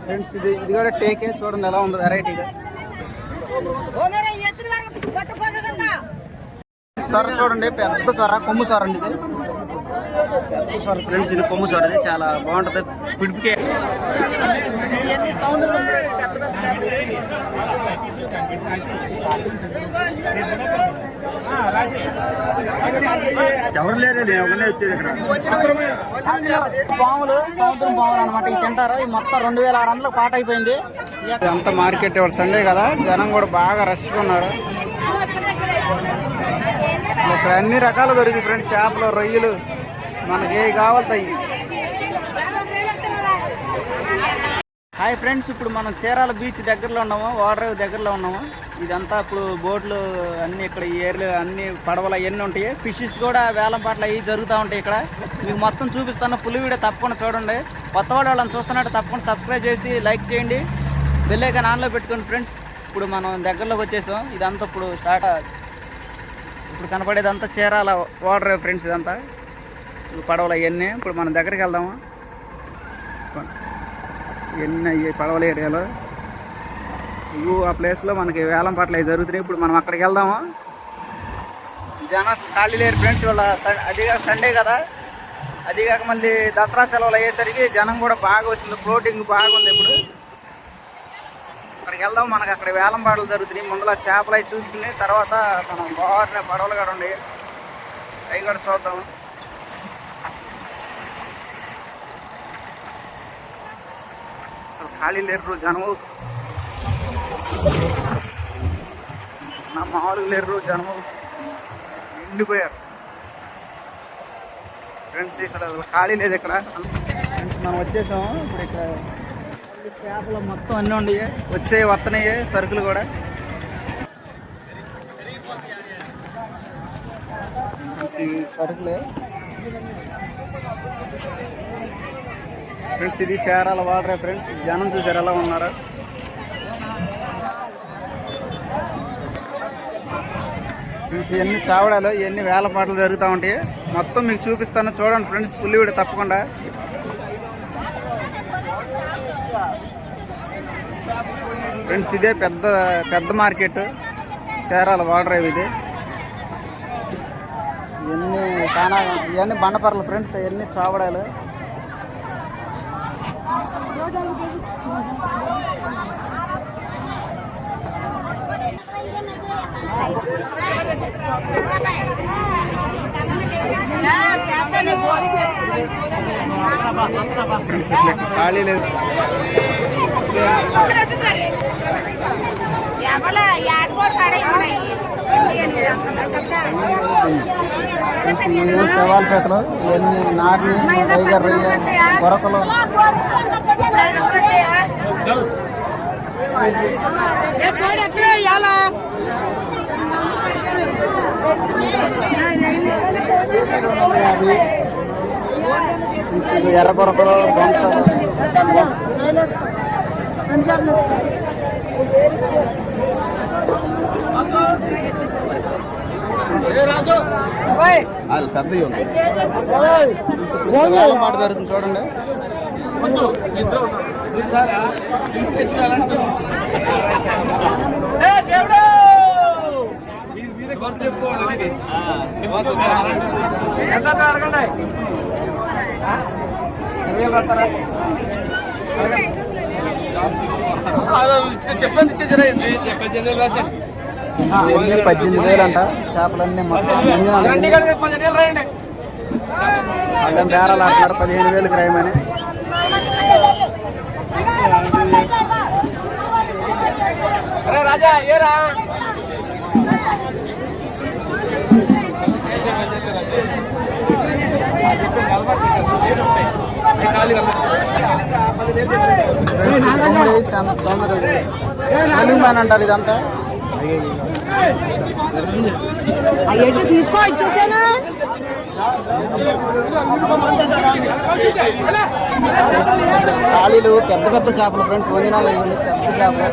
Friends ఇది కూడా టేకే చూడండి ఎలా ఉంది వెరైటీగా. సొర చూడండి, పెద్ద సొర, కొమ్ము సొర అండి ఇది. పెద్ద సొర ఫ్రెండ్స్, ఇది కొమ్ము సొర. ఇది చాలా బాగుంటుంది పిడిపికే. సముద్రం పెద్ద పెద్ద ఎవరు లేదండి, పాములు, సముద్రం పాములు అనమాట. ఇవి తింటారు. ఈ మొత్తం 2600 పాట అయిపోయింది. అంత మార్కెట్ ఇవాళ సండే కదా, జనం కూడా బాగా రష్గా ఉన్నారు. ఇక్కడ అన్ని రకాలు దొరికింది ఫ్రెండ్స్. చేపలు, రొయ్యలు, మనకి ఏ కావాలతాయి. హాయ్ ఫ్రెండ్స్, ఇప్పుడు మనం చీరాల బీచ్ దగ్గరలో ఉన్నాము, వాటర్ దగ్గరలో ఉన్నాము. ఇదంతా ఇప్పుడు బోట్లు అన్నీ ఇక్కడ ఈ ఏర్లు అన్ని పడవలు అవన్నీ ఉంటాయి. ఫిషెస్ కూడా వేలం పాటలు అవి జరుగుతూ ఉంటాయి ఇక్కడ. మీకు మొత్తం చూపిస్తాను, ఫుల్ వీడియో తప్పకుండా చూడండి. కొత్త వాళ్ళని చూస్తున్నట్టు తప్పకుండా సబ్స్క్రైబ్ చేసి లైక్ చేయండి, బెల్ ఐకాన్ ఆన్లో పెట్టుకోండి ఫ్రెండ్స్. ఇప్పుడు మనం దగ్గరలోకి వచ్చేసాం. ఇదంతా ఇప్పుడు ఇప్పుడు కనపడేదంతా చీరాల వాటర్ ఫ్రెండ్స్. ఇదంతా పడవలు అవన్నీ. ఇప్పుడు మనం దగ్గరికి వెళ్దాము. ఎన్ని అయ్యాయి పడవల ఏరియాలో. ఆ ప్లేస్లో మనకి వేలం పాటలు అవి జరుగుతున్నాయి. ఇప్పుడు మనం అక్కడికి వెళ్దాము. జనం ఖాళీ లేరు ఫ్రెండ్స్. వాళ్ళ అదిగా సండే కదా, అదిగాక మళ్ళీ దసరా సెలవులు అయ్యేసరికి జనం కూడా బాగా వచ్చింది, ఫ్లోటింగ్ బాగుంది. ఇప్పుడు అక్కడికి వెళ్దాం. మనకి అక్కడ వేలం పాటలు జరుగుతున్నాయి. ముందులో చేపలు అవి చూసుకుని తర్వాత మనం బాగా పడవలు కూడా ఉండి అవి కూడా చూద్దాం. అసలు ఖాళీ లేరు జనము, నా మామూలుగా లేరు జనము, నిండిపోయారు ఫ్రెండ్స్. అసలు ఖాళీ లేదు ఇక్కడ. మనం వచ్చేసాము. ఇప్పుడు ఇక్కడ చేపలు మొత్తం అన్నీ ఉండి వస్తున్నాయి సరుకులు కూడా. సరుకులే ఫ్రెండ్స్. ఇది చీరాల వాటర్ ఫ్రెండ్స్. జనం చూసారు ఎలా ఉన్నారు. ఫ్రెండ్స్ ఇవన్నీ చావడాలు, ఇవన్నీ వేల పాటలు జరుగుతూ ఉంటాయి. మొత్తం మీకు చూపిస్తాను, చూడండి ఫ్రెండ్స్. ఫుల్ వీడియో తప్పకుండా. ఫ్రెండ్స్ ఇదే పెద్ద మార్కెట్ చీరాల వాటర్ ఇది. ఇవన్నీ బండపర్లు ఫ్రెండ్స్. ఇవన్నీ చావడాలు. ఖాళీ లేదు. సవాల్ పేతలు, ఇవన్నీ నార్ని, టైగర్ రొయ్య, కొరకలు. ఎర్ర కొరకలు, బొంతలు. పెద్దవి మాట జరుగుతుంది చూడండి. చెప్పండి, ఇచ్చేసారా? 18,000 అంట. చేపలన్నీ మొత్తం వాళ్ళని బేరాలు ఆడుతున్నారు. 15,000 రాయమని. అరే రాజా ఏరా అంటారు. ఇదంతా అయ్యేంటి తీసుకో, ఇచ్చేసాను. ఖాళీలు పెద్ద చేపలు ఫ్రెండ్స్. వంజనాలు పెద్ద చేపలు.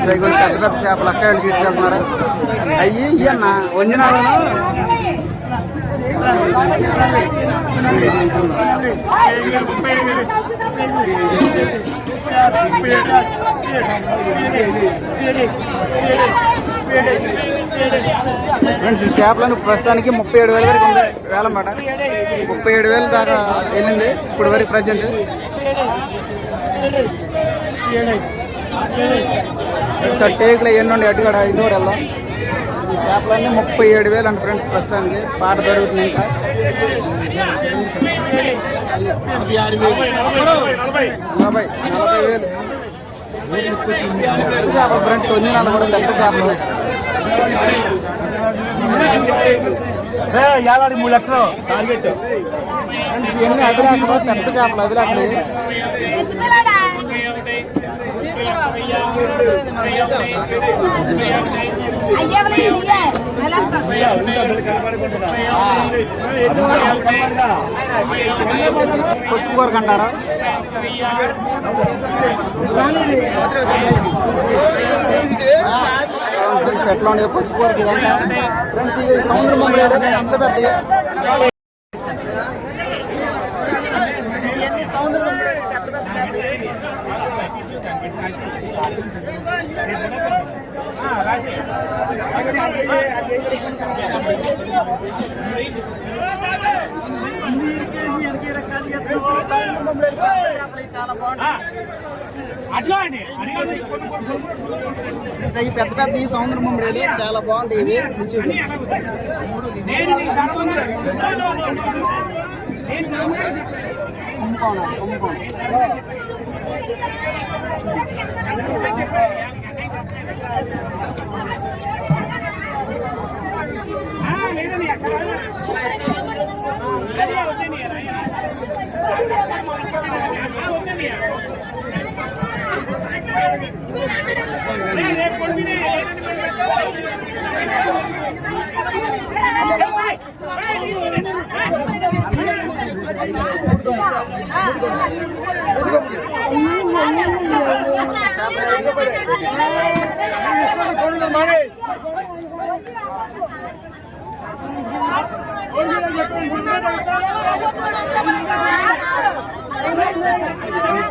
పెద్ద పెద్ద చేపలు అక్కడికి తీసుకెళ్తున్నారు. అయ్యి ఇవన్న వంజనాలను ఫ్రెండ్స్, ఈ చేపలను ప్రస్తుతానికి 37,000 వరకు ఉంది వేలం మాట. 37,000 దాకా వెళ్ళింది ఇప్పుడు వరకు ప్రజెంట్. సార్ టేకులు ఎన్ని ఉండే అటు కూడా ఇది కూడా వెళ్దాం. ఈ చేపలన్నీ 37,000 అండి ఫ్రెండ్స్ ప్రస్తుతానికి. పాట జరుగుతుంది ఇంకా 40,000 చేపలు ఫ్రెండ్స్. వంజనాలు కూడా పెద్ద చేపలు. 3 లక్షలు టార్గెట్. ఇవన్నీ అభిలాషలు, పెద్ద చేపలు అభిలాషలు. పసుపు కూరకు అంటారా? ఎట్లా ఉండే పసుపు కూరకు ఇదంతా ఫ్రెండ్స్. ఈ సముద్రం పెద్ద పెద్దగా సముద్రం పెద్ద పెద్ద చాలా బాగుంటాయి. పెద్ద పెద్ద ఈ సముద్రం బొమ్మడేలు చాలా బాగుంటాయి. ఇవి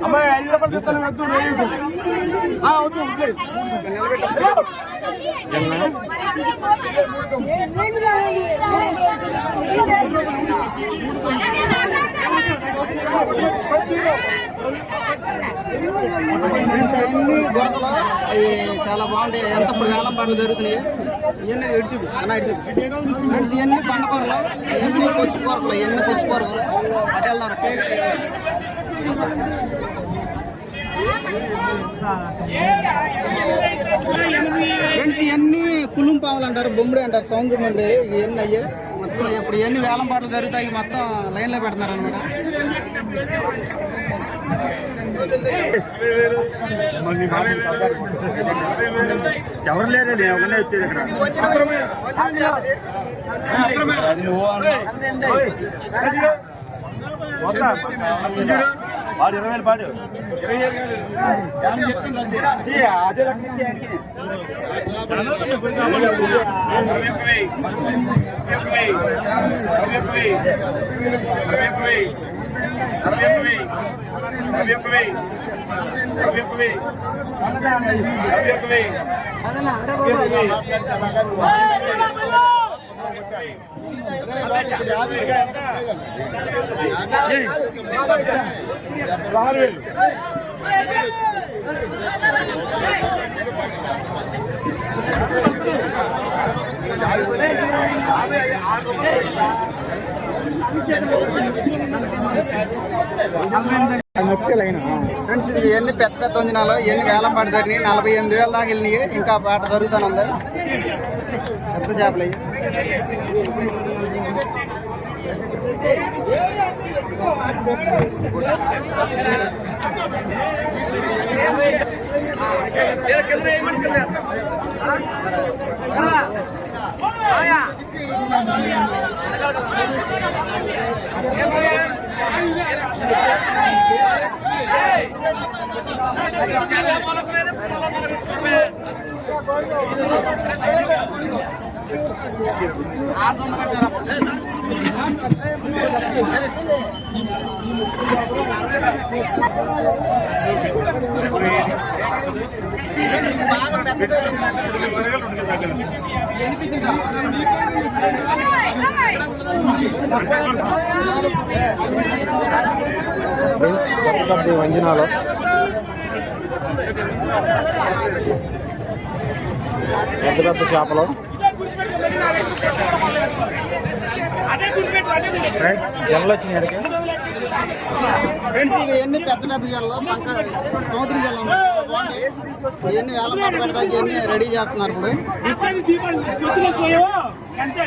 అమ్మాయి 5 రూపాయలు తెస్తాను. అన్ని గోతలు అవి చాలా బాగుంటాయి. ఎంత ఇప్పుడు వేలం పాటలు జరుగుతున్నాయి. ఇవన్నీ ఇడిచిపి అన్న ఇడిచిపి ఫ్రెండ్స్. ఇవన్నీ పండకూరలు, ఇవన్నీ పసుపు కూరలు, ఇవన్నీ పసుపు కూరలు. అటు వెళ్దాం ఫ్రెండ్స్. ఇవన్నీ కులుం పాములు అంటారు, బొమ్మిడి అంటారు, సముద్రం అండి. ఇవన్నీ అయ్యే మొత్తం ఇప్పుడు ఇవన్నీ వేలం పాటలు జరుగుతాయి. మొత్తం లైన్లో పెడుతున్నారు అనమాట. ఎవరు లేరు, ఎవరైనా వచ్చేది ఇక్కడ. వాడు 20,000 పాడు. అదే ఫ్రెండ్స్, ఇవన్నీ పెద్ద పెద్ద వంజనాలు. ఇవన్నీ వేలం పాట జరిగినాయి. 48,000 దాకా వెళ్ళినాయి. ఇంకా పాట జరుగుతూనే ఉంది. పెద్ద చేపలు అయ్యి. వంజనాలు పెద్ద పెద్ద చేపలు ఫ్రెండ్స్ జల్లు వచ్చినాయి ఫ్రెండ్స్ ఇవన్నీ పెద్ద పెద్ద జల్లు సముద్ర జల్లు ఇవన్నీ వేలం పాట పెడతాకి ఇవన్నీ రెడీ చేస్తున్నారు ఇప్పుడు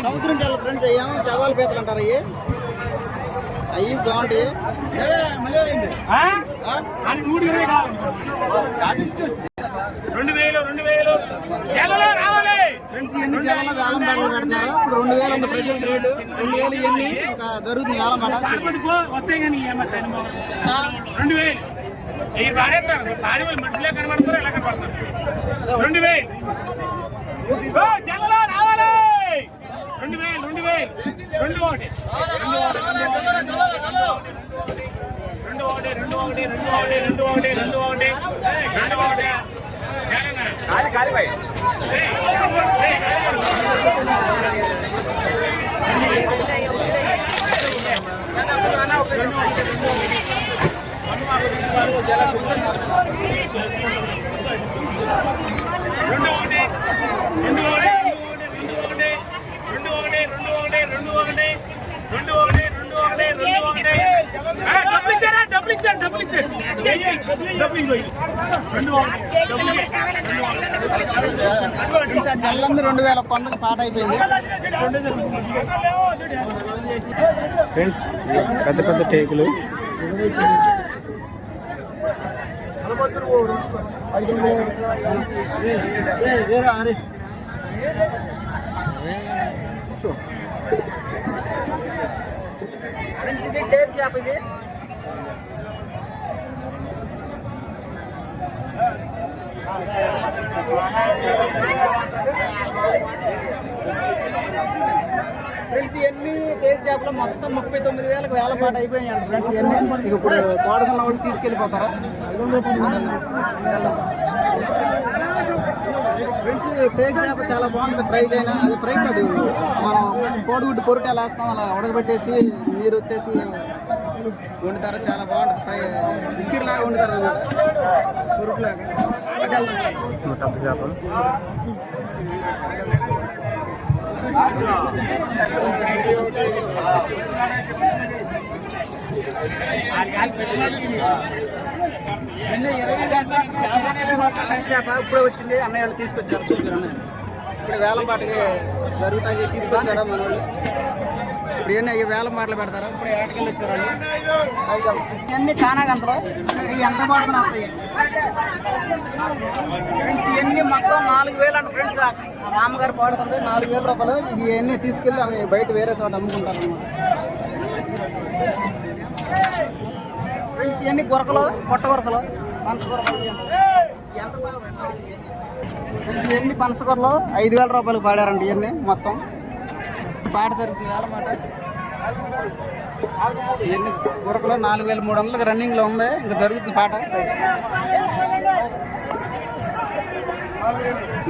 సముద్రం జల్లు ఫ్రెండ్స్ అయ్యాము శవాల పీతలు అంటారు అవి బాగుంటాయి. ఫ్రెండ్స్ ఇవన్నీ జల్లలో వేలం పాటలు పెడుతున్నారు. ఇప్పుడు 2000 ఉంది ప్రజెంట్ రేటు. 2000 ఇవన్నీ ఇంకా జరుగుతుంది వేలం పాట. జల్లంది 2000 కొందకి పాట అయిపోయింది. ఫ్రెండ్స్ పెద్ద పెద్ద టేకులు ఫ్రెండ్స్ ఇది టేక్ చేప. ఇది ఫ్రెండ్స్ ఇవన్నీ టేక్ చేపలు మొత్తం 39,000కి వేల పాట అయిపోయాయి ఫ్రెండ్స్. ఇవన్నీ ఇక ఇప్పుడు పాడుకున్న వాళ్ళు తీసుకెళ్ళిపోతారా ఫ్రెండ్స్? టేక్ చేప చాలా బాగుంటుంది ఫ్రై అయినా. అది ఫ్రై కాదు, మనం కోడిగుడ్డు పొరుట ఎలా వేస్తాం అలా ఉడకబెట్టేసి నీరు వచ్చేసి వండుతారు. చాలా బాగుంటుంది ఫ్రై. ఉక్కిరిలాగా వండుతారు పొరుకులాగా. పెద్ద చేపలు చేప ఇప్పుడే వచ్చింది. అన్నయ్య వాళ్ళు తీసుకొచ్చారు. చూపారు ఇప్పుడు వేలం పాటకి జరుగుతాయి. తీసుకొచ్చారా మన వాళ్ళు? ఇప్పుడు ఇవన్నీ వేలం పాటలు పెడతారా? ఇప్పుడు ఏటకెళ్ళి వచ్చారు ఇవన్నీ చాలా గంటలు. ఇవి ఎంత పాడుకుని వస్తాయి ఫ్రెండ్స్? ఇవన్నీ మొత్తం 4,000 అంట ఫ్రెండ్స్. రామగారు పాడుకుంది 4,000 రూపాయలు. ఇవన్నీ తీసుకెళ్ళి అవి బయట వేరే చోట అమ్ముకుంటారు అన్నమాట ఫ్రెండ్స్. ఇవన్నీ గురకలు, పొట్ట గురకలు, పనస గురకలు. ఎంత ఇవన్నీ పనసకూరలు 5,000 రూపాయలకు పాడారంట. ఇవన్నీ మొత్తం పాట జరుగుతుంది వేల మాట. ఇవన్నీ గురకలు 4,300కి రన్నింగ్లో ఉంది. ఇంకా జరుగుతుంది పాట.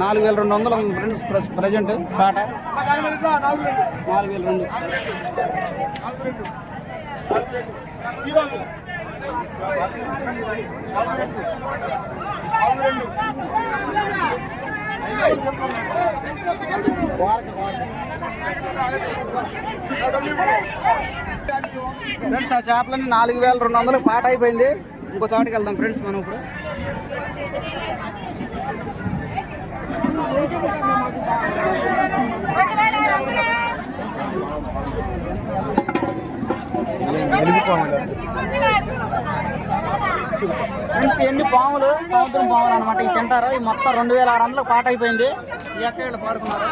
4,200 ఉంది ఫ్రెండ్స్ ప్రజెంట్ పాట. 4,200. ఫ్రెండ్స్ ఆ చేపలన్నీ 4,200 పాట అయిపోయింది. ఇంకో చోటుకి వెళ్దాం ఫ్రెండ్స్ మనం ఇప్పుడు. ఫ్రెండ్స్ ఎన్ని పాములు, సముద్రం పాములు అనమాట. ఇవి తింటారు. ఈ మొత్తం 2,600 పాట అయిపోయింది. ఎక్కడ పాడుకున్నారు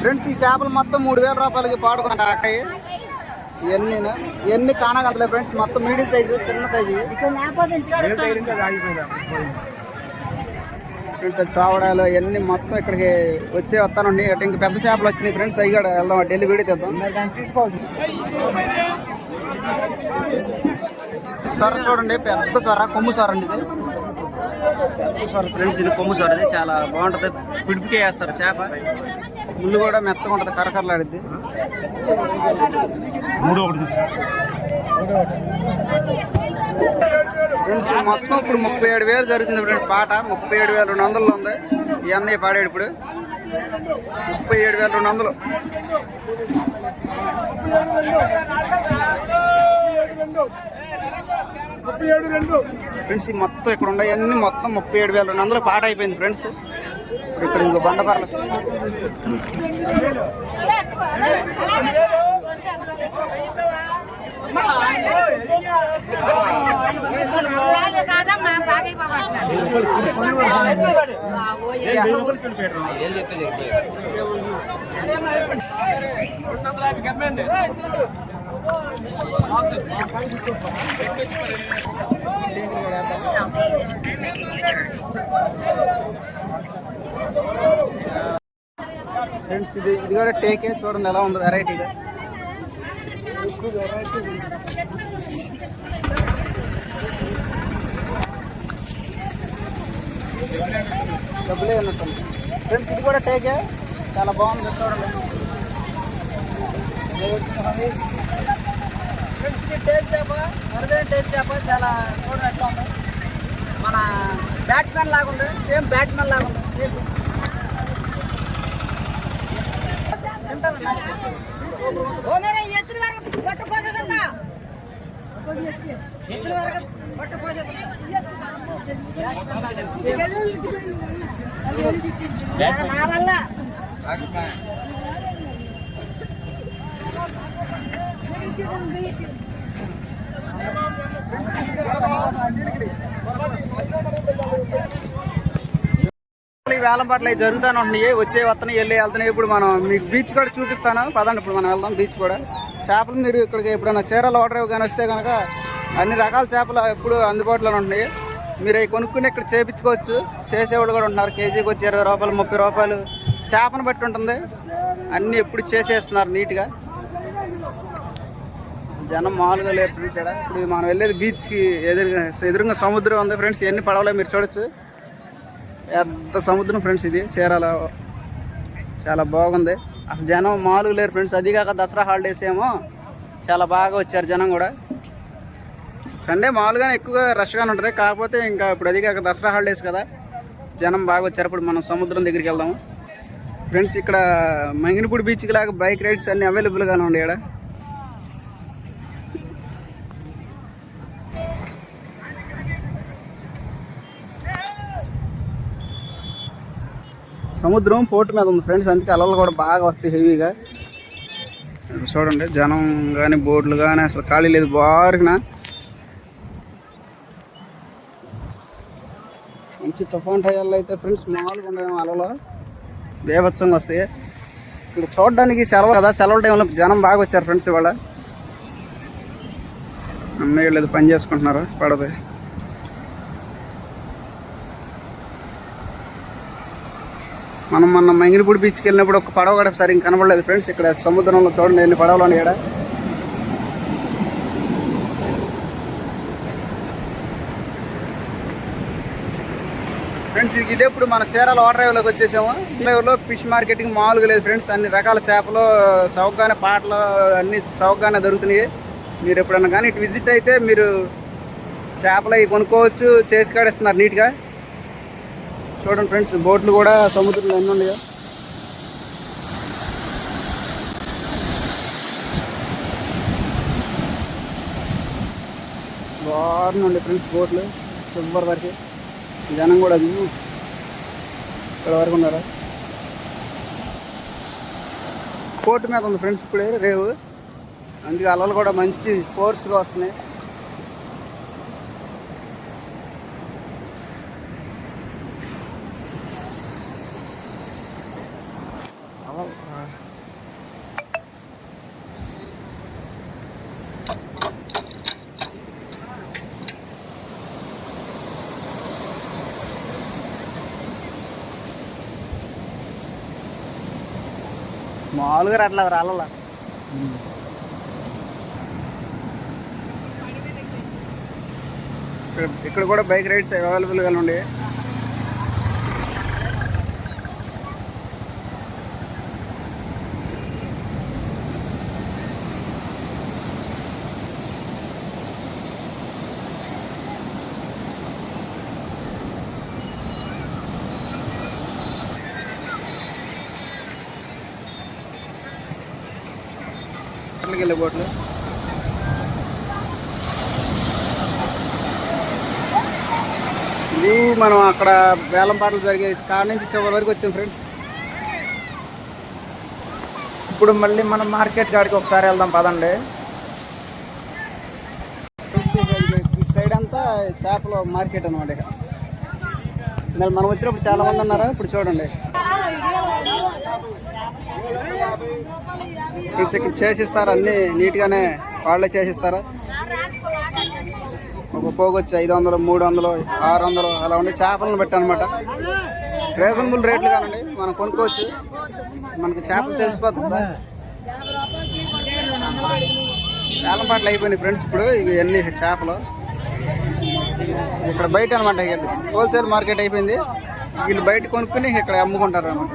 ఫ్రెండ్స్? ఈ చేపలు మొత్తం 3,000 రూపాయలకి పాడుకున్నాడు అక్కయ్య. ఇవన్నీ కానగంతలే ఫ్రెండ్స్, మొత్తం మీడియం సైజు, చిన్న సైజు ఫ్రెండ్స్. చావడాలు ఇవన్నీ మొత్తం ఇక్కడికి వస్తానండి. అటు ఇంక పెద్ద చేపలు వచ్చినాయి ఫ్రెండ్స్, అవి కూడా వెళ్దాం, ఢిల్లీ వీడియో తెద్దాం. తీసుకోవచ్చు సొర చూడండి, పెద్ద సొర, కొమ్ము సొర అండి ఇది. పెద్ద సొర ఫ్రెండ్స్, ఇది కొమ్ము సొర. ఇది చాలా బాగుంటుంది, పిడిపికే వేస్తారు చేప, ముళ్ళు కూడా మెత్తగా ఉంటుంది, కరకరలాడిద్ది. ఫ్రెండ్స్ మొత్తం ఇప్పుడు 37,000 జరుగుతుంది ఫ్రెండ్స్ పాట. 37,200 ఉంది ఈ అన్నయ్య పాడాడు ఇప్పుడు. 37,200. ఫ్రెండ్స్ మొత్తం ఇక్కడ ఉన్నాయన్నీ మొత్తం 37,200 పాట అయిపోయింది ఫ్రెండ్స్. ఇక్కడ ఇంకో బండపర్ల ఫ్రెండ్స్. ఇది కూడా టేకే చూడండి ఎలా ఉంది, వెరైటీగా. డబ్బులే ఉన్నట్టు ఫ్రెండ్స్. ఇది కూడా టేకే, చాలా బాగుంది చూడండి ఫ్రెండ్స్. ఇది టేక్ చేప, అరుదైన టేక్ చేప, చాలా చూడండి ఎట్లా ఉంది. మన బ్యాట్మెన్ లాగా ఉంది, సేమ్ బ్యాట్మెన్ లాగా ఉంది. వేలం పాటలు అవి జరుగుతూనే ఉంటున్నాయి, వచ్చే వస్తున్నాయి, వెళ్ళి వెళ్తున్నాయి. ఇప్పుడు మనం మీకు బీచ్ కూడా చూపిస్తాను, పదండి ఇప్పుడు మనం వెళ్దాం బీచ్ కూడా. చేపలు మీరు ఇక్కడికి ఎప్పుడైనా చీరాల వాటర్ కానీ వస్తే కనుక అన్ని రకాల చేపలు ఎప్పుడు అందుబాటులోనే ఉంటున్నాయి. మీరు అవి కొనుక్కుని ఇక్కడ చేపించుకోవచ్చు. చేసేవాళ్ళు కూడా ఉంటున్నారు. కేజీకి వచ్చి 20 రూపాయలు, 30 రూపాయలు చేపను బట్టి ఉంటుంది. అన్నీ ఎప్పుడు చేసేస్తున్నారు నీట్గా. జనం మామూలుగా లేరు ఇక్కడ. ఇప్పుడు మనం వెళ్ళేది బీచ్కి ఎదురుగా సముద్రం ఉంది ఫ్రెండ్స్. ఇవన్నీ పడవలే మీరు చూడొచ్చు, పెద్ద సముద్రం ఫ్రెండ్స్. ఇది చీరాల చాలా బాగుంది. అసలు జనం మామూలుగా లేరు ఫ్రెండ్స్. అదిగాక దసరా హాలిడేస్ ఏమో చాలా బాగా వచ్చారు జనం కూడా. సండే మామూలుగానే ఎక్కువగా రష్గానే ఉంటుంది, కాకపోతే ఇంకా ఇప్పుడు అదిగాక దసరా హాలిడేస్ కదా, జనం బాగా వచ్చారు. ఇప్పుడు మనం సముద్రం దగ్గరికి వెళ్దాము ఫ్రెండ్స్. ఇక్కడ మంగినపూడి బీచ్కి లాగా బైక్ రైడ్స్ అన్నీ అవైలబుల్గానే ఉన్నాయి ఇక్కడ. సముద్రం పోర్టు మీద ఉంది ఫ్రెండ్స్, అందుకే అలలు కూడా బాగా వస్తాయి హెవీగా. చూడండి జనం కానీ బోట్లు కానీ అసలు ఖాళీ లేదు బారుగా. మంచి తుఫాన్ టైర్లు అయితే ఫ్రెండ్స్ మామూలుగా ఉండే అలలో బేభత్సంగా వస్తాయి. ఇక్కడ చూడడానికి సెలవు కదా, సెలవు టైంలో జనం బాగా వచ్చారు ఫ్రెండ్స్. ఇవాళ అన్నయ్య లేదు పని చేసుకుంటున్నారు పడదు. మనం మొన్న మంగినపూడి బీచ్కి వెళ్ళినప్పుడు ఒక పడవ కూడా సరిగ్గా కనబడలేదు ఫ్రెండ్స్. ఇక్కడ సముద్రంలో చూడండి ఎన్ని పడవలు ఉన్నాయి ఇక్కడ. ఫ్రెండ్స్ ఇదే ఇప్పుడు మన చీరాల వాటర్ డ్రైవ్లోకి వచ్చేసాము. డ్రైవ్లో ఫిష్ మార్కెటింగ్ మామూలుగా లేదు ఫ్రెండ్స్. అన్ని రకాల చేపలు చౌకగానే, పాటలు అన్నీ చౌకగానే దొరుకుతున్నాయి. మీరు ఎప్పుడన్నా కానీ ఇటు విజిట్ అయితే మీరు చేపలు అవి కొనుక్కోవచ్చు, చేసి కాడేస్తున్నారు నీట్గా. చూడండి ఫ్రెండ్స్ బోట్లు కూడా సముద్రంలో ఎన్ని ఉన్నాయో. బాగుంది ఫ్రెండ్స్ బోట్లు చివరి వరకు. జనం కూడా అది ఇక్కడ వరకు ఉన్నారు. పోర్టు మీద ఉంది ఫ్రెండ్స్ ఇప్పుడే రేవు, అందుకే అలలు కూడా మంచి ఫోర్స్గా వస్తున్నాయి. మామూలుగా రావట్లేదు రాళ్ళ. ఇక్కడ కూడా బైక్ రైడ్స్ అవైలబుల్గా ఉండే. వెళ్ళే బోట్లు ఇది మనం అక్కడ వేలం పాటలు జరిగే కాడ నుంచి చివరి వరకు వచ్చాం ఫ్రెండ్స్. ఇప్పుడు మళ్ళీ మనం మార్కెట్ కాడికి ఒకసారి వెళ్దాం పదండి. ఈ సైడ్ అంతా చేపల మార్కెట్ అనమాట. ఇక మనం వచ్చినప్పుడు చాలా మంది ఉన్నారు. ఇప్పుడు చూడండి ఇక్కడ చేసిస్తారు, అన్నీ నీట్గానే వాళ్ళే చేసిస్తారు. ఒక పోగొచ్చి 500, 300, 600 అలా ఉండే చేపలను బట్టి అనమాట. రీజనబుల్ రేట్లు కానండి, మనం కొనుక్కోవచ్చు. మనకు చేపలు తెలిసిపోతుందా. వేలం పాటలు అయిపోయినాయి ఫ్రెండ్స్. ఇప్పుడు ఇవన్నీ చేపలు ఇక్కడ బయట అనమాట. హోల్సేల్ మార్కెట్ అయిపోయింది. వీళ్ళు బయట కొనుక్కుని ఇక్కడ అమ్ముకుంటారు అన్నమాట.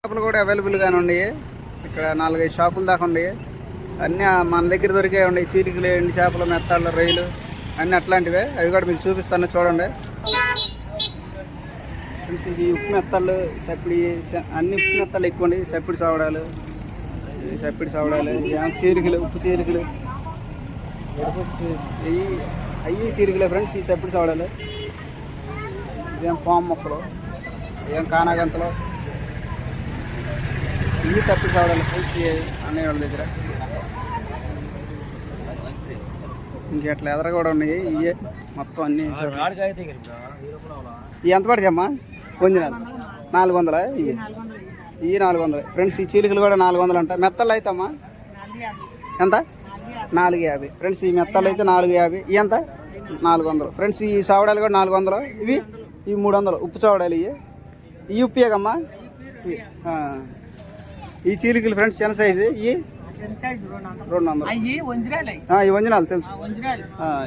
షాపులు కూడా అవైలబుల్గానే ఉన్నాయి. ఇక్కడ 4-5 షాపులు దాకా ఉన్నాయి. అన్నీ మన దగ్గర దొరికే ఉన్నాయి. చీలికలు, ఎండి చేపలు, మెత్తాళ్ళు, రొయ్యలు అన్నీ అట్లాంటివే. అవి కూడా మీకు చూపిస్తాను చూడండి. ఇది ఉప్పు మెత్తాళ్ళు, చప్పిడి, అన్ని ఉప్పు మెత్తాలు ఎక్కువ ఉండి. చప్పిడి సవడాలు, చీలికలు, ఉప్పు చీలికలు, అవి చీలికలే ఫ్రెండ్స్. ఈ చప్పిడి సవడాలు, ఇదేం ఫామ్ మొక్కలు, ఇదేం కానాగంతలు, ఇవి చప్పిడి సవడాలు ఫ్రెండ్స్ అన్నయ్య వాళ్ళ దగ్గర. ఇంకెట్లా ఎదర కూడా ఉన్నాయి. ఇవే మొత్తం అన్నీ. ఇవి ఎంత పడతాయమ్మా? ఒరిజినల్ 400. ఇవి 400 ఫ్రెండ్స్. ఈ చీలికలు కూడా 400 అంట. మెత్తలు అయితే అమ్మా ఎంత? 450 ఫ్రెండ్స్. ఈ మెత్తలు అయితే 450. ఇవి ఎంత? 400 ఫ్రెండ్స్. ఈ సావడాలు కూడా 400. ఇవి 300 ఉప్పు చావడాలు. ఇవి ఉప్పియేకమ్మా. ఈ చీలికలు ఫ్రెండ్స్ చిన్న సైజు. ఇవి 200. ఈ వంజనాలు తెలుసు.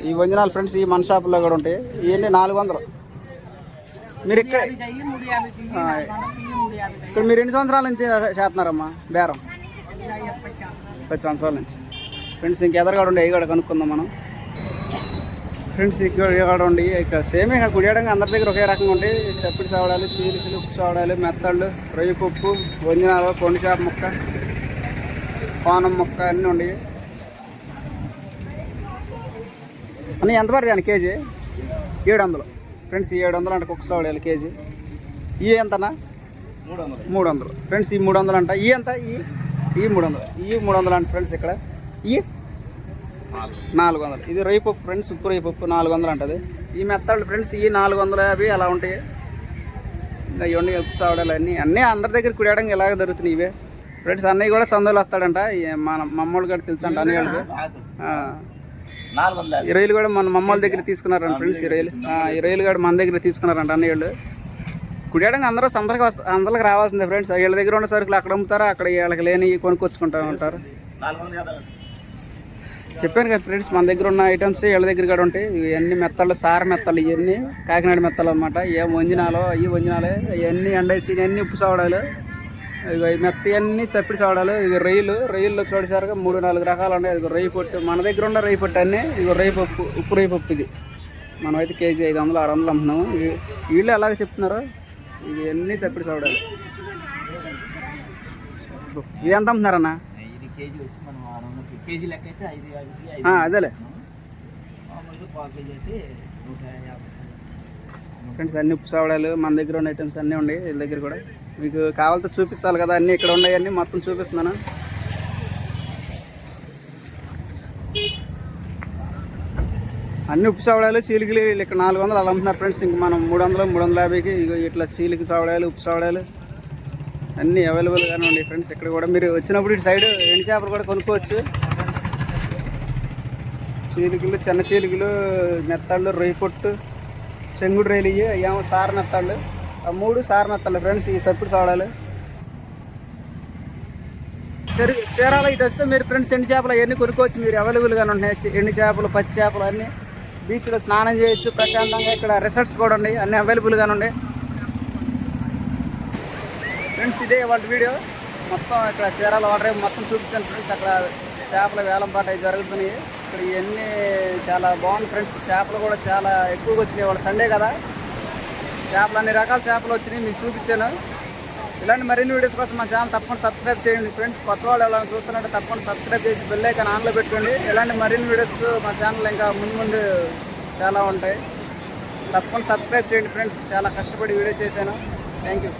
ఈ వంజనాలు ఫ్రెండ్స్ ఈ మన షాపుల్లో కూడా ఉంటాయి. ఇవన్నీ 400. మీరు ఇక్కడ మీరు ఎన్ని సంవత్సరాల నుంచి చేస్తున్నారమ్మా బేరం? 10 సంవత్సరాల నుంచి ఫ్రెండ్స్. ఇంకెదరగా ఉండే అవి కూడా కనుక్కుందాం మనం ఫ్రెండ్స్. ఇక్కడ ఉండి ఇక్కడ సేమే కుడియడంగా అందరి దగ్గర ఒకే రకంగా ఉంటాయి. చప్పిడి సావడాలు, చీలికలు, ఉప్పు సావడాలు, మెత్తళ్ళు, రొయ్య పప్పు, వంజనాలు, పొండి చేప ముక్క, పానం మొక్క అన్నీ ఉండేవి. అన్నీ ఎంత పడుతుంది అండి కేజీ? 700 ఫ్రెండ్స్. ఈ 700 అంట కుక్క సావడాలు కేజీ. ఇవి ఎంతనా? 300 ఫ్రెండ్స్. ఈ 300 అంట. ఇవి ఎంత? ఈ 300. ఇవి 300 అంట ఫ్రెండ్స్. ఇక్కడ ఇవి 400. ఇది రొయ్య పప్పు ఫ్రెండ్స్. ఉప్పు రొయ్య పప్పు 400 అంటది. ఈ మెత్తళ్ళు ఫ్రెండ్స్ ఇవి 450 అలా ఉంటాయి. ఇంకా ఇవన్నీ ఉప్పు సావడాలు అన్నీ అందరి దగ్గర కుడియడంగా ఇలాగ దొరుకుతున్నాయి ఇవే ఫ్రెండ్స్. అన్నయ్య కూడా సందులు వస్తాడంట. మన మమ్మల్ని కూడా తెలుసు అంట అన్నయ్య వాళ్ళకి. ఈ రొయ్యలు కూడా మన మమ్మల్ని దగ్గర తీసుకున్నారంట ఫ్రెండ్స్. ఈ రొయ్యలు కూడా మన దగ్గర తీసుకున్నారంట అన్నయ్య వాళ్ళు. కుడియడంగా అందరూ అందరికి రావాల్సిందే ఫ్రెండ్స్. వీళ్ళ దగ్గర ఉన్న సరుకులు అక్కడ అమ్ముతారా, అక్కడ వీళ్ళకి లేని కొనుక్కొచ్చుకుంటా ఉంటారు. చెప్పాను కదా ఫ్రెండ్స్, మన దగ్గర ఉన్న ఐటమ్స్ వీళ్ళ దగ్గర కూడా ఉంటాయి. ఇవన్నీ మెత్తలు, సార మెత్తలు, ఇవన్నీ కాకినాడ మెత్తలు అనమాట. ఏం వంజినాలో ఇవి వంజినాలే. ఇవన్నీ ఎండేసి ఇవన్నీ ఉప్పు సావడాలు, ఇవి మెత్త అన్నీ చప్పిడి సావడాలు. ఇది రొయ్యల్లో చూడసారుగా 3-4 రకాలు ఉన్నాయి. ఇది రొయ్య పొట్టు, మన దగ్గర ఉన్న రొయ్య పొట్టు అన్నీ. ఇది రొయ్య పప్పు, ఉప్పు రొయ్య పప్పు. ఇది మనమైతే కేజీ 500-600 అమ్ముతున్నాము. వీళ్ళు అలాగే చెప్తున్నారు. ఇవన్నీ చప్పిడి సావడాలు. ఇది ఎంత అమ్ముతున్నారన్నా? అదేలే ఫ్రెండ్స్. అన్ని ఉప్పు సావడాలు మన దగ్గర ఉన్న ఐటమ్స్ అన్నీ ఉన్నాయి వీళ్ళ దగ్గర కూడా. మీకు కావాలంటే చూపించాలి కదా, అన్నీ ఇక్కడ ఉన్నాయి. అన్నీ మొత్తం చూపిస్తున్నాను. అన్ని ఉప్పు చావడాలు చీలికలు ఇక్కడ 400 అలా అమ్ముతున్నారు ఫ్రెండ్స్. ఇంక మనం 300 350కి ఇగో ఇట్లా చీలిక చావడాలు ఉప్పు చావడాలు అన్నీ అవైలబుల్గానే ఉన్నాయి ఫ్రెండ్స్. ఇక్కడ కూడా మీరు వచ్చినప్పుడు ఇటు సైడ్ ఎండు చేపలు కూడా కొనుక్కోవచ్చు. చీలికలు చిన్న చీలికలు మెత్తాళ్ళు రొయ్యి పొట్టు చెంగుడు రైలు ఇవి ఏమో సార మెత్తాళ్ళు ఆ 3 సార మెత్తాళ్ళు ఫ్రెండ్స్. ఈ సప్పుడు చావడాలు చీరాల ఇటు వస్తే మీరు ఫ్రెండ్స్ ఎండు చేపలు అవన్నీ కొనుక్కోవచ్చు. మీరు అవైలబుల్గానే ఉంటున్నాయి. ఎండు చేపలు పచ్చి చేపలు అన్నీ బీచ్లో స్నానం చేయొచ్చు ప్రశాంతంగా. ఇక్కడ రిసార్ట్స్ కూడా ఉన్నాయి, అన్నీ అవైలబుల్గానే ఉన్నాయి ఫ్రెండ్స్. ఇదే వాళ్ళ వీడియో మొత్తం ఇక్కడ చీరాల వాటర్ మొత్తం చూపించాను ఫ్రెండ్స్. అక్కడ చేపల వేలంపాట అవి జరుగుతున్నాయి. ఇక్కడ ఇవన్నీ చాలా బాగుంది ఫ్రెండ్స్. చేపలు కూడా చాలా ఎక్కువగా వచ్చినాయి. వాళ్ళు సండే కదా, చేపలు అన్ని రకాల చేపలు వచ్చినాయి మీకు చూపించాను. ఇలాంటి మరిన్ని వీడియోస్ కోసం మా ఛానల్ తప్పకుండా సబ్స్క్రైబ్ చేయండి ఫ్రెండ్స్. కొత్త వాళ్ళు ఎవరైనా చూస్తున్నట్టు తప్పకుండా సబ్స్క్రైబ్ చేసి బెల్ ఐకాన్ ఆన్లో పెట్టుకోండి. ఇలాంటి మరిన్ని వీడియోస్ మా ఛానల్ ఇంకా ముందు చాలా ఉంటాయి. తప్పకుండా సబ్స్క్రైబ్ చేయండి ఫ్రెండ్స్. చాలా కష్టపడి వీడియో చేశాను. Thank you.